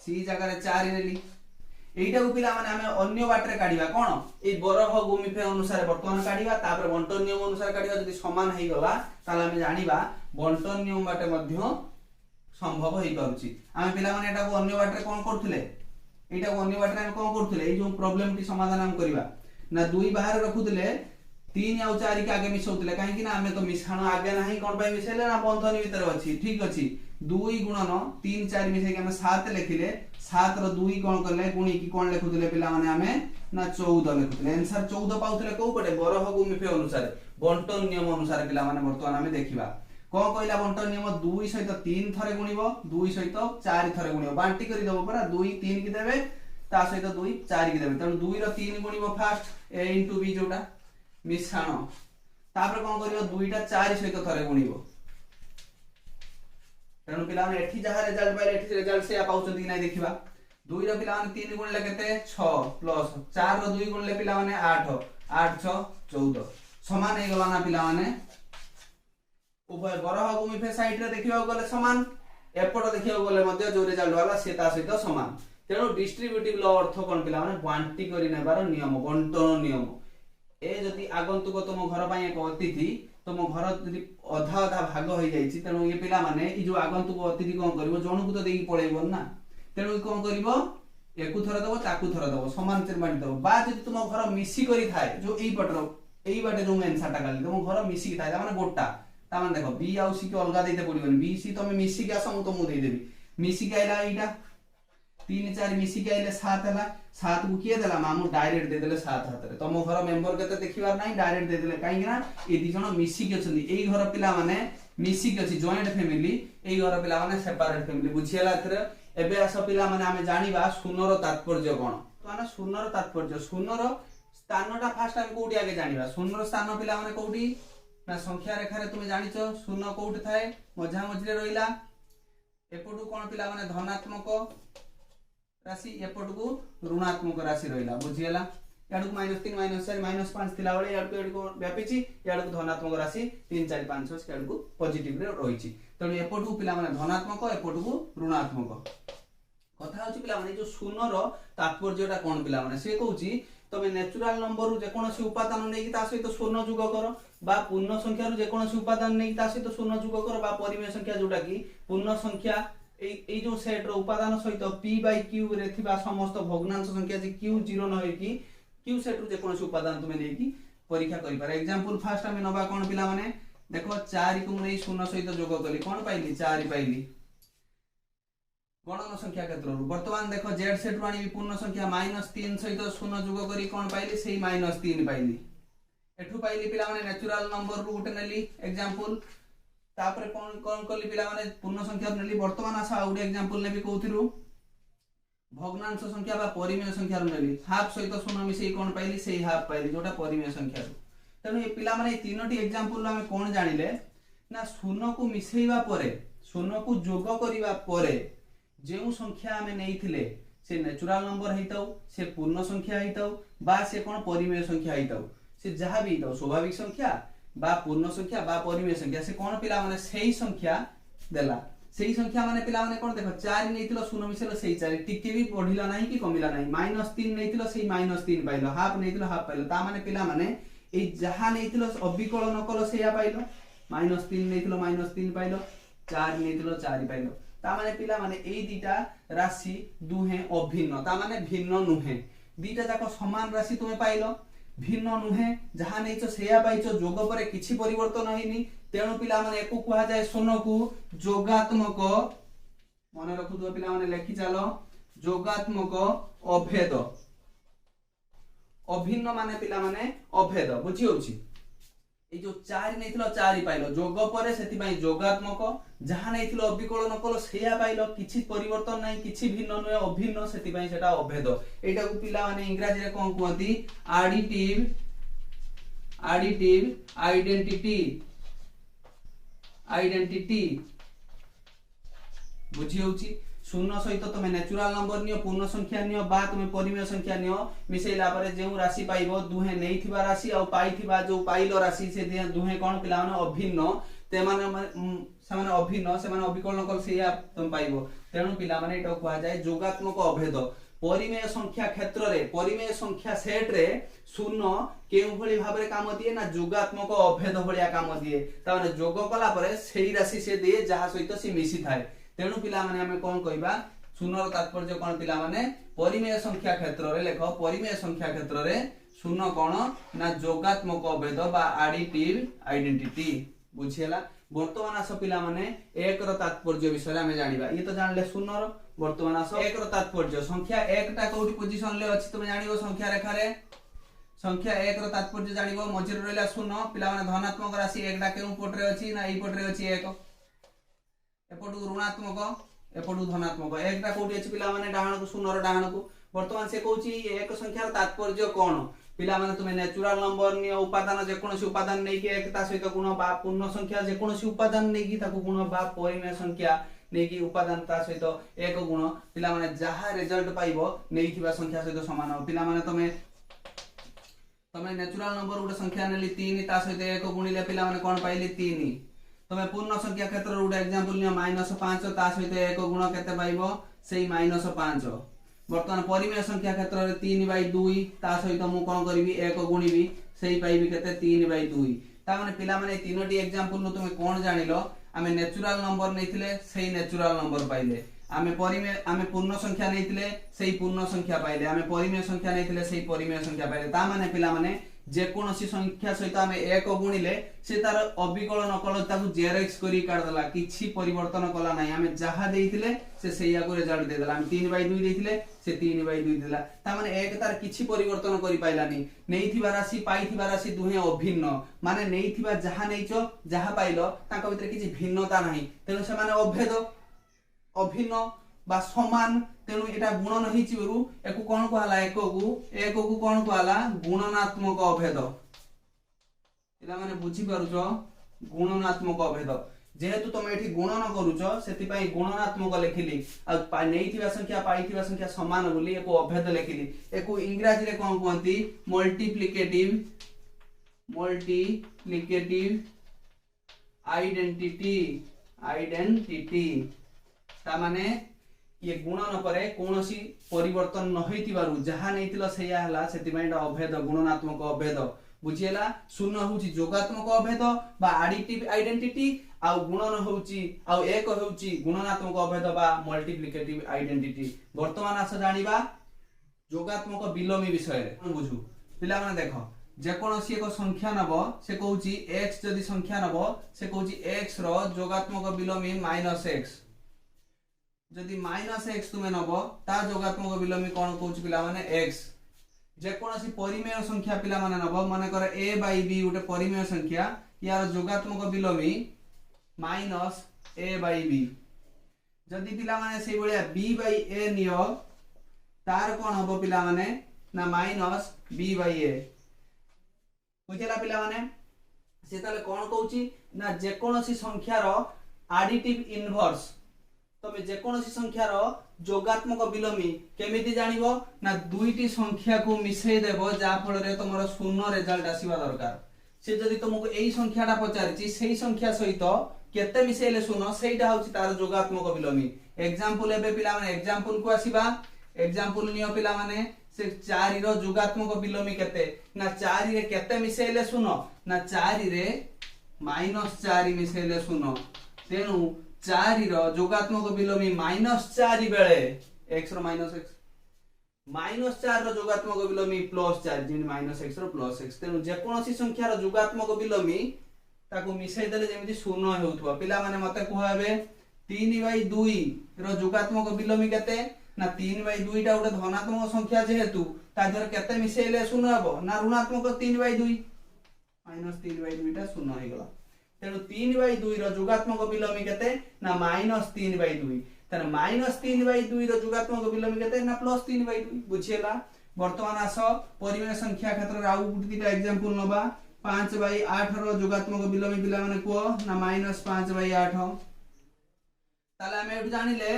c जगह रे 4 नेली एटा को पिला माने हमें अन्य बाटरे काढिबा कोन ए बरह गुमिफे अनुसार वर्तमान काढिबा तापर बंटन नियम अनुसार काढिबा जदि समान हेइ गला ताले हमें जानिबा बंटन नियम बाटे मध्य संभव हेइ पाउची हमें पिला माने एटा को अन्य बाटरे कोन करथुले एटा को अन्य बाटरे हम कोन करथुले ए जो प्रॉब्लम टी समाधान हम करबा ना 2 बाहर रखुथले 3 आ 4 के आगे मिसौथले काहे कि ना हमें तो मिश्रण आगे नाही कोन पाई मिसेले ना बंधन भीतर अछि ठीक अछि 2 गुणन 3 4 मिसे के हम 7 लिखिले 7 रो 2 कोन करले गुणी की कोन लिखुथले पिला माने हमें ना 14 लिखुथले आंसर 14 पाउथले को पटे बरह गुमिफे अनुसार बंटन नियम अनुसार पिला माने वर्तमान हमें देखिबा कोन कहला बंटन नियम 2 सहित 3 थरे गुणिबो 2 सहित 4 थरे गुणिबो बांटी करि देबो परा 2 3 की देबे ता सहित 2 4 की देबे तन 2 रो 3 गुणिबो फर्स्ट a * b जोटा मिश्रण तापर कोन करियो दुईटा 4 सहित थरे गुणिबो तेणु पिला माने एठी जहा रिजल्ट पाइले एठी रिजल्ट से पाउछन कि नै देखिबा 2 रो पिला माने 3 गुणले केते 6 प्लस 4 रो 2 गुणले पिला माने 8 8 6 14 समान हे गला ना पिला माने उभय बरह गुमिफे साइड रे देखिबा गले समान एपट देखिबा गले मध्ये जो रिजल्ट वाला से ता सहित समान तेणु डिस्ट्रीब्यूटिव लॉ अर्थ कोन पिला माने क्वांटिटी करि नेबार नियम बंटन नियम ए जति आगंतुक तुम घर पई एक अतिथि तुम घर जति अधा अधा भाग हो जाईछि तेणु ये पिला माने ई जो आगंतुक अतिथि कोन करबो जनकु तो देई पळेबो ना तेणु कोन करबो एकु थरा दबो ताकु थरा दबो समान चेर बांटी दबो बा जति तुम घर मिसी करी थाए जो एई पटर एई बाटे जो आंसर टा गाली तुम घर मिसी की थाए माने गोटा ता माने देखो बी आ सी के अलगा देते पड़िबो बी सी तुम मिसी के आसो तो मु दे देबी मिसी के आइला एटा 3 4 मिसी के आइले 7 हला 7 को किए देला मामू डायरेक्ट दे देले 7 हाथ रे तुम घर मेंबर केते देखिबार नै डायरेक्ट दे देले काई ना ए दि जण मिसी के छथि एई घर पिला माने मिसी के अछि जॉइंट फैमिली एई घर पिला माने सेपरेट फैमिली बुझियला एथरे एबे आस पिला माने हमें जानिबा शून्यर तात्पर्य कोन तो माने शून्यर तात्पर्य शून्यर स्थानटा फास्ट हम कोडी आगे जानिबा शून्यर स्थान पिला माने कोडी ना संख्या रेखा रे तुमे जानिचो शून्य कोडी थाए मझा मझरे रहिला एपटू कोन पिला माने धनात्मक राशि एपटू ऋणात्मक राशि रहिला बुझियला याडू -3 -4 -5 थिला बळे याडू व्यापीची याडू धनात्मक राशि 3 4 5 6 याडू पॉजिटिव रे रहिची तणु एपटू पिला माने धनात्मक एपटू ऋणात्मक कथा होची पिला माने जो शून्यर तात्पर्यटा कोन पिला माने से कहूची तमे नेचुरल नंबर रु जे कोनोसी उपादान नै कि ता सहित शून्य जुग करो बा पूर्ण संख्या रु जे कोनोसी उपादान नै कि ता सहित शून्य जुग करो बा परिमेय संख्या जोटा कि पूर्ण संख्या ए जो सेट रो उपादान सहित p बाय q रे थिबा समस्त भग्नांश संख्या जे q 0 न होय कि q सेट रो जे कोनोसी उपादान तुमे नै कि परीक्षा करि पारे एग्जांपल फर्स्ट हम नबा कोन पिला माने देखो 4 को नै शून्य सहित जोग कली कोन पाइली 4 पाइली गणन संख्या क्षेत्र रु वर्तमान देखो z सेट रो आनी पूर्ण संख्या -3 सहित शून्य जोग करी कोन पाइली सेही -3 पाइली एठु पाइली पिला माने नेचुरल नंबर रु गुटे नेली एग्जांपल तापर कोन कोन कली पिला माने पूर्ण संख्या नेली वर्तमान आसा आउडे एग्जांपल नेबी कोथिरु भग्नांश संख्या बा परिमेय संख्या रु नेली हाफ सहित शून्य मिसई कोन पाइली सेही हाफ पाइली जोटा परिमेय संख्या रु तनु ए पिला माने तीनोटी एग्जांपल हम कोन जानिले ना शून्य को मिसईबा परे शून्य को जोग करिबा परे जेउ संख्या हमें नेइथिले से नेचुरल नंबर हेताउ से पूर्ण संख्या हेताउ बा से कोन परिमेय संख्या हेताउ से जहा भी हेताउ स्वाभाविक संख्या बा पूर्ण संख्या बा परिमेय संख्या से कोन पिला माने सेही संख्या देला सेही संख्या माने पिला माने कोन देखो 4 नेइथिलो शून्य मिसेलो सेही 4 टिके भी बढ़िला नाही कि कमिला नाही -3 नेइथिलो सेही -3 पाइलो हाफ नेइथिलो हाफ पाइलो ता माने पिला माने ए जहा नेइथिलो अविकलन कलो सेया पाइलो -3 नेइथिलो -3 पाइलो 4 नेइथिलो 4 पाइलो ता माने पिला माने एई दीटा राशि दुहे अभिन्न ता माने भिन्न नुहे दीटा जाको समान राशि तुमे पाइलो भिन्न नुहे जहा नेइचो सेया पाइचो जोग परे किछि परिवर्तन होइनी तेणु पिला माने एको कुहा जाय शून्य को जोगात्मक मने रखु दो पिला माने लेखि चालो जोगात्मक अभेद अभिन्न माने पिला माने अभेद बुझी होछि ए जो 4 नेइथिलो 4 पाइलो जोग परे सेति पई जोगात्मक जहा नेइथिलो अविकलन कलो सेया पाइलो किछि परिवर्तन नै किछि भिन्न नुहे अभिन्न सेति पई सेटा अभेद एटा को पिला माने इंग्रजी रे कोन कहती एडिटिव आइडेंटिटी बुझी होछि शून्य सहित तुम नेचुरल नंबर नियो पूर्ण संख्या नियो बा तुम परिमेय संख्या नियो मिसेला परे जेउ राशि पाइबो दुहे नेइथिबा राशि आ पाइथिबा जो पाइलो राशि से दुहे कोन पिला माने अभिन्न ते माने अभिन्न से माने अविकलन कल सेया तुम पाइबो तेणु पिला माने एटा कहआ जाय जोगात्मक अभेद परिमेय संख्या क्षेत्र रे परिमेय संख्या सेट रे शून्य केउ भली भाबरे काम दिए ना जोगात्मक अभेद भलिया काम दिए ता माने जोग कला परे सेही राशि से दिए जहा सहित से मिसी थाए तेणु पिला माने हमें कोन कहबा शून्यर तात्पर्य कोन पिला माने परिमेय संख्या क्षेत्र रे लेखो परिमेय संख्या क्षेत्र रे शून्य कोन ना जोगात्मक अभेद बा एडिटिव आइडेंटिटी बुझियला वर्तमान आस पिला माने एक रो तात्पर्य विषय हमें जानिबा ये तो जानले शून्यर वर्तमान आस एक रो तात्पर्य संख्या 1 टा कोठी पोजीशन ले अछि तुम जानिबो संख्या रेखा रे संख्या 1 रो तात्पर्य जानिबो मझिर रहला शून्य पिला माने धनात्मक राशि 1 टा केउ पटरे अछि ना ई पटरे अछि 1 एपटू ऋणात्मक एपटू धनात्मक एकटा कोठी अछि पिला माने डाहण को शून्यर डाहण को वर्तमान से कहूची एक संख्यार तात्पर्य कोन पिला माने तुमे नेचुरल नंबर नियो उपादान जे कोनोसी उपादान नै कि एक ता सहित गुण बा पूर्ण संख्या जे कोनोसी उपादान नै कि ताको गुण बा परिमेय संख्या नै कि उपादान ता सहित एक गुण पिला माने जहा रिजल्ट पाइबो नै थिबा संख्या सहित समान हो पिला माने तुमे नेचुरल नंबर गोटे संख्या नेली 3 ता सहित एक गुणिले पिला माने कोन पाइली 3 तुमे पूर्ण संख्या क्षेत्र गोटे एग्जांपल नियो -5 ता सहित एक गुण केते पाइबो सेही -5 वर्तमान परिमेय संख्या क्षेत्र रे 3/2 ता सहित मु कोन करबी एक गुणिबी सेही पाइबी केते 3/2 ता माने पिला माने तीनोटी एग्जांपल नु तुमे कोन जानिलो आमे नेचुरल नंबर नैथिले सेही नेचुरल नंबर पाइले आमे पूर्ण संख्या नैथिले सेही पूर्ण संख्या पाइले आमे परिमेय संख्या नैथिले सेही परिमेय संख्या पाइले ता माने पिला माने जे कोनोसी संख्या सहित आमे एक गुणिले से तार अविकल नकल ताकू जेरेक्स करी काट देला किछि परिवर्तन कला नै आमे जहा देइथिले से सेया को रिजल्ट दे देला आमे 3/2 देइथिले से 3/2 देला ता माने एक तार किछि परिवर्तन करी पाइलानी नैथिबा राशि पाइथिबा राशि दुहे अभिन्न माने नैथिबा जहा नैचो जहा पाइलो ताका भितर किछि भिन्नता नाही तेनु से माने अभिन्न बा समान तेनु एटा गुणन हिचिबरु एकु कोन कहला एककु कोन कहला गुणनात्मक अभेद एला माने बुझी पारुछो गुणनात्मक अभेद जेहेतु तुम एठी गुणन करूछो सेति पई गुणनात्मक लेखिली आ नैथिबा संख्या पाइथिबा संख्या समान बोली एको अभेद लेखिली एको इंग्रजी रे कोन कहंती मल्टीप्लिकेटिव आइडेंटिटी ता माने ये गुणन परे कोनोसी परिवर्तन न होइतिबारु जहा नैतिलो सेया हला सेति माइंड अभेद गुणनात्मक अभेद बुझियला शून्य होउची जोगात्मक अभेद बा एडिटिव आइडेंटिटी आ गुणन होउची आ एक होउची गुणनात्मक अभेद बा मल्टीप्लिकेटिव आइडेंटिटी वर्तमान आस जानिबा जोगात्मक बिलोमी विषय रे बुझू पिला माने देखो जे कोनोसी एक संख्या नबो से कहउची x जदी संख्या नबो से कहउची x रो जोगात्मक बिलोमी -x जदि -x तुमे नबो ता जोगात्मक बिलोमी कोन कहउची पिला माने x जे कोनोसी परिमेय संख्या पिला माने नबो माने कर a/b उटे परिमेय संख्या यार जोगात्मक बिलोमी -a/b जदि पिला माने सेही बळिया b/a नियो तार कोन हबो पिला माने ना -b/a बुझिला पिला माने से ताले कोन कहउची ना जे कोनोसी संख्या रो एडिटिव इनवर्स तमे जे कोनोसी संख्या रो जोगात्मक बिलोमी केमिति जानिबो ना दुईटी संख्या को मिसै देबो जा फल रे तमरो शून्य रिजल्ट आसीबा दरकार से जदी तुमको एई संख्याटा पचारिची सेही संख्या सहित केते मिसैले शून्य सेहीटा होची तार जोगात्मक बिलोमी एग्जांपल एबे पिला माने एग्जांपल को आसीबा एग्जांपल नियो पिला माने से 4 रो जोगात्मक बिलोमी केते ना 4 रे केते मिसैले शून्य ना 4 रे -4 मिसैले शून्य तेनु 4 रो जोगात्मक बिलोमी -4 बेले x रो -x -4 रो जोगात्मक बिलोमी +4 जिन -x रो +x तेनु जे कोनोसी संख्या रो जोगात्मक बिलोमी ताको मिसै देले जेमिति शून्य हेउथबो पिला माने मते कहबे 3/2 रो जोगात्मक बिलोमी केते ना 3/2 टा उडे धनात्मक संख्या जेहेतु ता धर केते मिसैले शून्य हबो ना ऋणात्मक 3/2 -3/2 टा शून्य हे गला तेनु 3/2 रो जोगात्मक बिलोमी केते ना -3/2 तने -3/2 रो जोगात्मक बिलोमी केते ना +3/2 बुझियला वर्तमान आस परिमेय संख्या क्षेत्र रा आउ गुटिटा एग्जांपल नबा 5/8 रो जोगात्मक बिलोमी पिला माने को ना -5/8 ताले हम एउ जानिले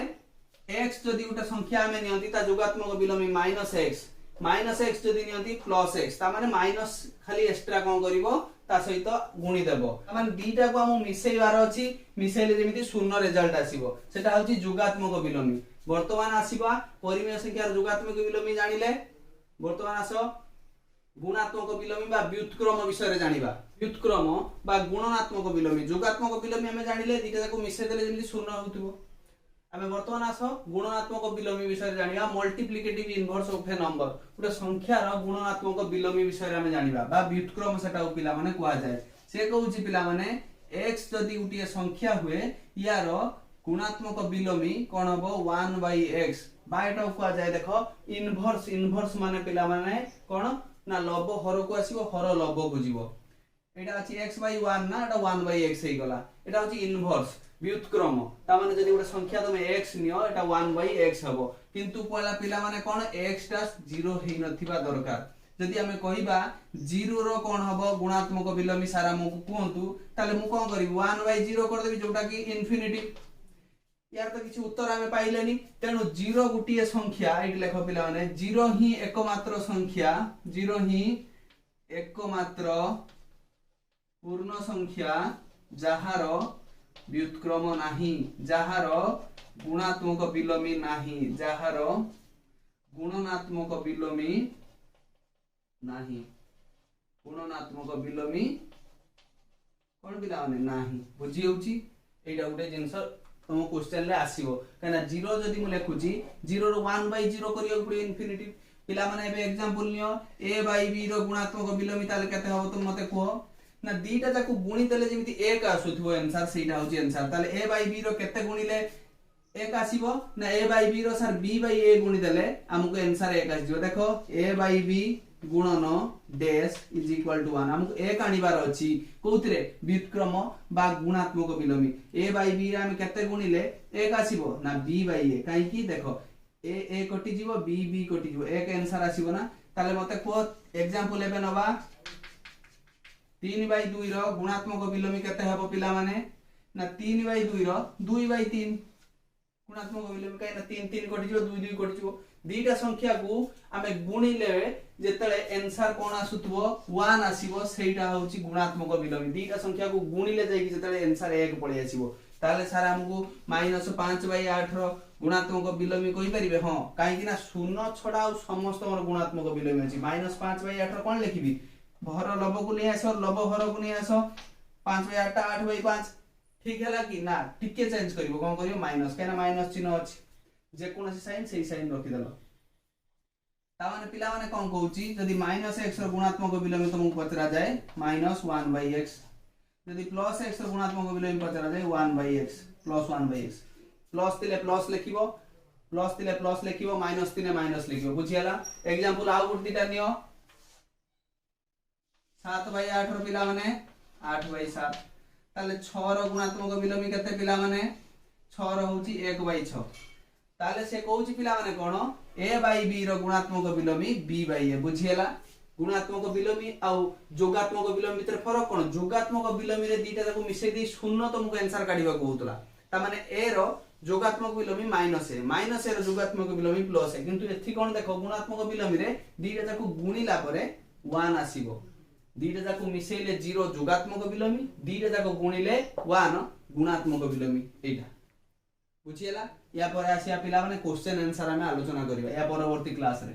x जदी उटा संख्या में नियंती ता जोगात्मक बिलोमी -x जदी नियंती +x ता माने माइनस खाली एक्स्ट्रा कोन करिवो ता सहित गुणी देबो माने बीटा को हम मिसैबार अछि मिसैले जेमिति शून्य रिजल्ट आसीबो सेटा होची जोगात्मक बिलोमी वर्तमान आसीबा परिमेय संख्यार जोगात्मक बिलोमी जानिले वर्तमान आसो गुणात्मक बिलोमी बा व्युत्क्रम विषय रे जानिबा व्युत्क्रम बा गुणनात्मक बिलोमी जोगात्मक बिलोमी हमें जानिले दीटा को मिसै देले जेमिति शून्य होतिबो हमें वर्तमान आसो गुणनात्मक बिलोमी विषय रे जानिबा multiplicative inverse of a number उटे संख्या रो गुणनात्मक बिलोमी विषय रे हमें जानिबा बा व्युत्क्रम सेटा पिला माने कुआ जाय से कहउची पिला माने x जदी उटिए संख्या हुए यारो गुणात्मक बिलोमी कोन हबो 1/x बायटा कुआ जाय देखो इनवर्स माने पिला माने कोन ना लब हर को आसीबो हर लब को जीवो एटा अछि x/1 ना एटा 1/x हे गला एटा होची इनवर्स व्युत्क्रम ता माने जदी उडा संख्या तमे x नियो एटा 1/x हबो किंतु पहला पिला माने कोन x टा 0 हेइ नथिबा दरकार जदि आमे कहिबा 0 रो कोन हबो गुणात्मक विलोमी सारा हमकु कहंतु ताले मु कोन करिवि 1/0 कर देबी जोटा कि इन्फिनिटी यार तो किछि उत्तर आमे पाइलेनी तेनु 0 गुटिए संख्या एठी लेखो पिला माने 0 ही एकमात्र संख्या 0 ही एकमात्र पूर्ण संख्या जहार व्युत्क्रम नाही जहार गुणात्मक विलोमी नाही जहार गुणनात्मक विलोमी नाही गुणनात्मक विलोमी कोन पिला माने नाही बुझी होउची एटा गुटे जिंस तुम क्वेश्चन ले आसीबो कना 0 जदी मु लेखुची 0 रो 1/0 करियो पुरे इन्फिनिटी पिला माने एबे एग्जांपल लियो a/b रो गुणात्मक विलोमी ताले केते हबो तुम मते को ना दीटा जाको गुणी देले जेमिति 1 आसुथबो आंसर सेटा होची आंसर ताले a/b रो केते गुणिले 1 आसीबो ना a/b रो सर b/a गुणी देले हमको आंसर 1 आसीबो देखो a/b गुणन डैश इज इक्वल टू 1 हमको 1 आनिबार अछि कोउतरे व्युत्क्रम बा गुणात्मक विलोमी a/b रे हम केते गुणिले 1 आसीबो ना b/a काई की देखो a कटि जीवो b कटि जीवो 1 आंसर आसीबो ना ताले मते को एग्जांपल एबे नबा 3/2 रो गुणात्मक विलोमी केते हबो पिला माने ना 3/2 रो 2/3 गुणात्मक विलोमी काई ना 3 3 कटि जीवो 2 2 कटि जीवो दीटा संख्या को आमे गुणिले जेतले आंसर कोन आसुतबो 1 आसीबो सेटा होची गुणात्मक विलोमी दीटा संख्या को गुणिले जाई जेतले आंसर 1 पळि आसीबो ताले सारा हमकु -5/8 रो गुणात्मक विलोमी कहि परिबे हां काहे कि ना शून्य छडा समस्त हमर गुणात्मक विलोमी अछि -5/8 रो कोन लिखिबी भर लब को नै आसो लब हर को नै आसो 5/8 8/5 ठीक हैला कि ना टिके चेंज करिवो कोन करियो माइनस केना माइनस चिन्ह अछि जे कोनसी साइन सेही साइन रखि देलो ता माने पिला माने कोन कहउची जदी -x रो गुणात्मक विलोमी तुमको पचरा जाए -1/x जदी +x रो गुणात्मक विलोमी पचरा जाए 1/x +1/x प्लस तिले प्लस लिखिबो प्लस तिले प्लस लिखिबो माइनस तिले माइनस लिखिबो बुझियाला एग्जांपल आउ गुट दिटा नियो 7/8 रो पिला माने 8/7 ताले 6 रो गुणात्मक विलोमी केते पिला माने 6 रो होची 1/6 ताले से कहउची पिला माने कोन a/b रो गुणात्मक विलोमी b/a बुझियाला गुणात्मक विलोमी आ जोगात्मक विलोमी भीतर फरक कोन जोगात्मक विलोमी रे दीटा को मिसे दी शून्य तुमको आंसर काढिबा कहउतला ता माने a row जोगात्मक विलोमी -a row जोगात्मक विलोमी +a किंतु एथि कोन देखो गुणात्मक विलोमी रे दीटा को गुणिला परे 1 आसीबो दीटा जाको मिसेले 0 जोगात्मक विलोमी दीटा जाको गुणिले 1 गुणात्मक विलोमी एटा बुझियला या पर आसिया पिला माने क्वेश्चन आंसर हमें आलोचना करिबा या परवर्ती क्लास रे।